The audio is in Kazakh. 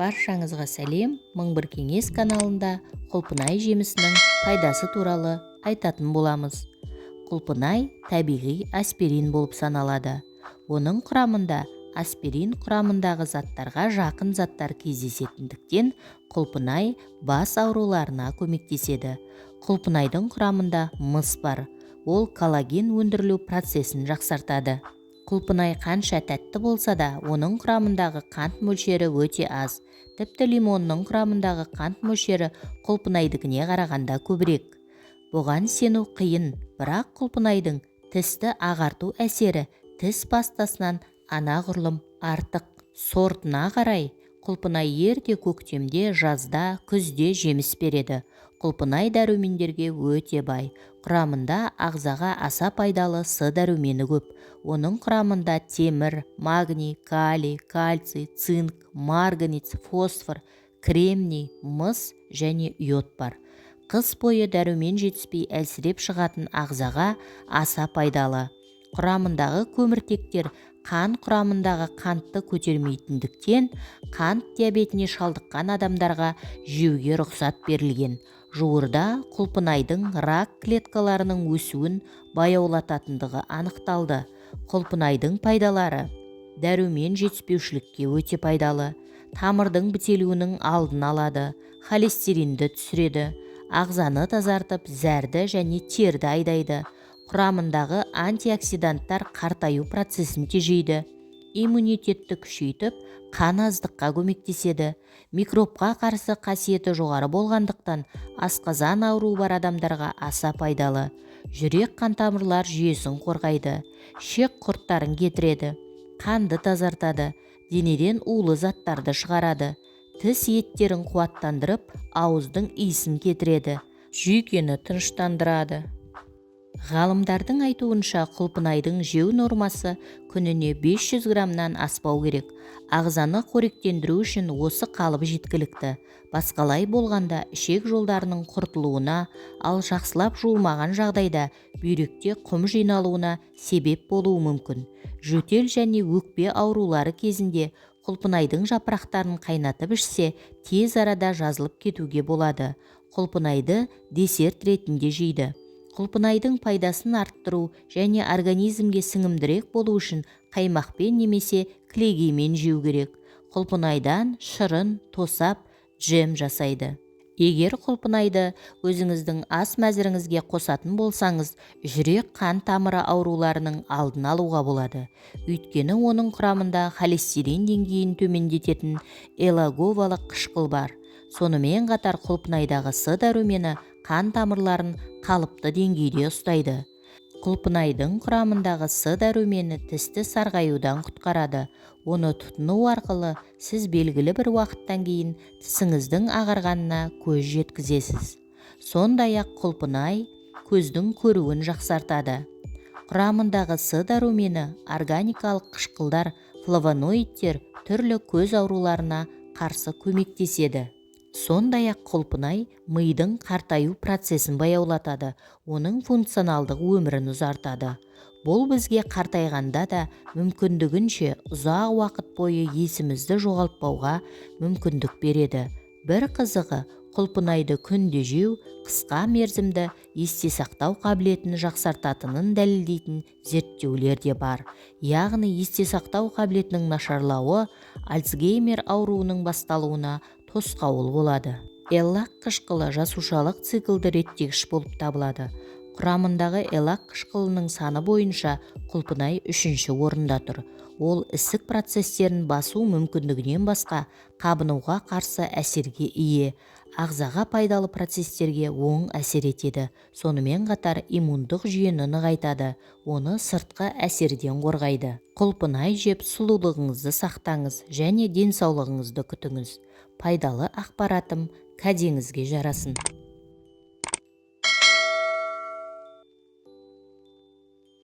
Баршаңызға сәлем. Мың бір кеңес каналында құлпынай жемісінің пайдасы туралы айтатын боламыз. Құлпынай табиғи аспирин болып саналады. Оның құрамында аспирин құрамындағы заттарға жақын заттар кездесетіндіктен құлпынай бас ауруларына көмектеседі. Құлпынайдың құрамында мыс бар. Ол коллаген өндірілу процесін жақсартады. Құлпынай қанша тәтті болса да, оның құрамындағы қант мөлшері өте аз. Тіпті лимонның құрамындағы қант мөлшері құлпынайдікіне қарағанда көбірек. Бұған сену қиын, бірақ құлпынайдың тісті ағарту әсері тіс пастасынан анағұрлым артық. Сортына қарай құлпынай ерте көктемде, жазда, күзде жеміс береді. Құлпынай дәрумендерге өте бай. Құрамында ағзаға аса пайдалы С дәрумені көп. Оның құрамында темір, магний, калий, кальций, цинк, марганец, фосфор, кремний, мыс және йод бар. Қыс бойы дәрумен жетіспей әлсіреп шығатын ағзаға аса пайдалы. Құрамындағы көміртектер қан құрамындағы қантты көтермейтіндіктен қант диабетіне шалдыққан адамдарға жеуге рұқсат берілген. Жуырда құлпынайдың рак клеткаларының өсуін баяулататындығы анықталды. Құлпынайдың пайдалары: дәрумен жетіспеушілікке өте пайдалы, тамырдың бітелуінің алдын алады, холестеринді түсіреді, ағзаны тазартып, зәрді және терді айдайды. Құрамындағы антиоксиданттар қартаю процесін тежейді, иммунитетті күшейтіп, қан аздыққа көмектеседі. Микробқа қарсы қасиеті жоғары болғандықтан асқазан ауруы бар адамдарға аса пайдалы. Жүрек қан тамырлар жүйесін қорғайды, шек құрттарын кетіреді, қанды тазартады, денеден улы заттарды шығарады, тіс еттерін қуаттандырып, ауыздың иісін кетіреді, жүйкені тыныштандырады. Ғалымдардың айтуынша құлпынайдың жеу нормасы күніне 500 граммнан аспау керек. Ағзаны қоректендіру үшін осы қалып жеткілікті. Басқалай болғанда ішек жолдарының құртылуына, ал жақсылап жуылмаған жағдайда бүйректе құм жиналуына себеп болуы мүмкін. Жөтел және өкпе аурулары кезінде құлпынайдың жапырақтарын қайнатып ішсе, тез арада жазылып кетуге болады. Құлпынайды десерт ретінде жейді. Құлпынайдың пайдасын арттыру және организмге сіңімдірек болу үшін қаймақпен немесе кілегеймен жеу керек. Құлпынайдан шырын, тосап, джем жасайды. Егер құлпынайды өзіңіздің ас мәзіріңізге қосатын болсаңыз, жүрек қан тамыры ауруларының алдын алуға болады. Өйткені оның құрамында холестерин деңгейін төмендететін элаговалық қышқыл бар. Сонымен қатар құлпынайдағы С дәрумені қан тамырларын қалыпты деңгейде ұстайды. Құлпынайдың құрамындағы С дәрумені тісті сарғаюдан құтқарады. Оны тұтыну арқылы сіз белгілі бір уақыттан кейін тісіңіздің ағарғанына көз жеткізесіз. Сондай-ақ құлпынай көздің көруін жақсартады. Құрамындағы С дәрумені органикалық қышқылдар, флавоноидтер түрлі көз ауруларына қарсы көмектеседі. Сондай-ақ құлпынай мидың қартаю процесін баяулатады, оның функционалдық өмірін ұзартады. Бұл бізге қартайғанда да мүмкіндігінше ұзақ уақыт бойы есімізді жоғалтпауға мүмкіндік береді. Бір қызығы, құлпынайды күнде жеу қысқа мерзімді есте сақтау қабілетін жақсартатынын дәлелдейтін зерттеулер де бар. Яғни есте сақтау қабілетінің нашарлауы Альцгеймер ауруының басталуына тосқауыл болады. Эллак қышқылы жасушалық циклды реттегіш болып табылады. Құрамындағы эллак қышқылының саны бойынша құлпынай 3-ші орында тұр. Ол ісік процестерін басу мүмкіндігінен басқа қабынуға қарсы әсерге ие, ағзаға пайдалы процестерге оң әсер етеді. Сонымен қатар иммундық жүйені нығайтады, оны сыртқы әсерден қорғайды. Құлпынай жеп сұлулығыңызды сақтаңыз және денсаулығыңызды күтіңіз. Пайдалы ақпаратым кәдеңізге жарасын.